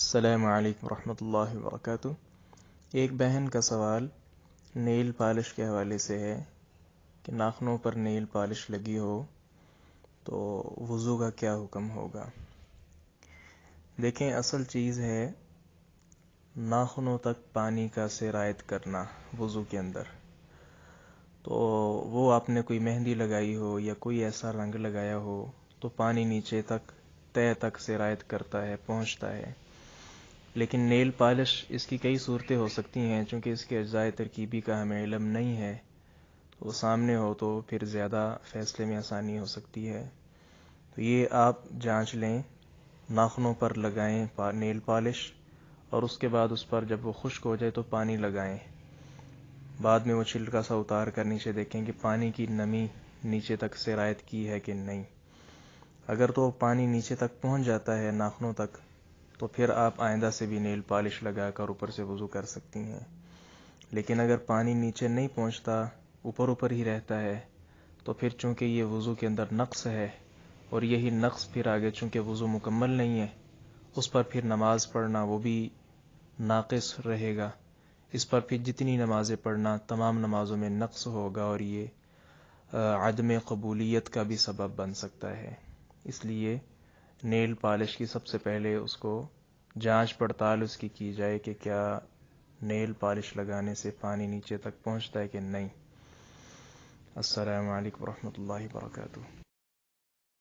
السلام علیکم ورحمۃ اللہ وبرکاتہ۔ ایک بہن کا سوال نیل پالش کے حوالے سے ہے کہ ناخنوں پر نیل پالش لگی ہو تو وضو کا کیا حکم ہوگا۔ دیکھیں، اصل چیز ہے ناخنوں تک پانی کا سرایت کرنا وضو کے اندر۔ تو وہ آپ نے کوئی مہندی لگائی ہو یا کوئی ایسا رنگ لگایا ہو تو پانی نیچے تک تہہ تک سرایت کرتا ہے، پہنچتا ہے۔ لیکن نیل پالش اس کی کئی صورتیں ہو سکتی ہیں، چونکہ اس کے اجزاء ترکیبی کا ہمیں علم نہیں ہے، تو وہ سامنے ہو تو پھر زیادہ فیصلے میں آسانی ہو سکتی ہے۔ تو یہ آپ جانچ لیں، ناخنوں پر لگائیں نیل پالش، اور اس کے بعد اس پر جب وہ خشک ہو جائے تو پانی لگائیں۔ بعد میں وہ چھلکا سا اتار کر نیچے دیکھیں کہ پانی کی نمی نیچے تک سرایت کی ہے کہ نہیں۔ اگر تو پانی نیچے تک پہنچ جاتا ہے ناخنوں تک، تو پھر آپ آئندہ سے بھی نیل پالش لگا کر اوپر سے وضو کر سکتی ہیں۔ لیکن اگر پانی نیچے نہیں پہنچتا، اوپر ہی رہتا ہے، تو پھر چونکہ یہ وضو کے اندر نقص ہے، اور یہی نقص پھر آگے چونکہ وضو مکمل نہیں ہے، اس پر پھر نماز پڑھنا وہ بھی ناقص رہے گا۔ اس پر پھر جتنی نمازیں پڑھنا تمام نمازوں میں نقص ہوگا، اور یہ عدم قبولیت کا بھی سبب بن سکتا ہے۔ اس لیے نیل پالش کی سب سے پہلے اس کو جانچ پڑتال اس کی جائے کہ کیا نیل پالش لگانے سے پانی نیچے تک پہنچتا ہے کہ نہیں۔ السلام علیکم ورحمۃ اللہ وبرکاتہ۔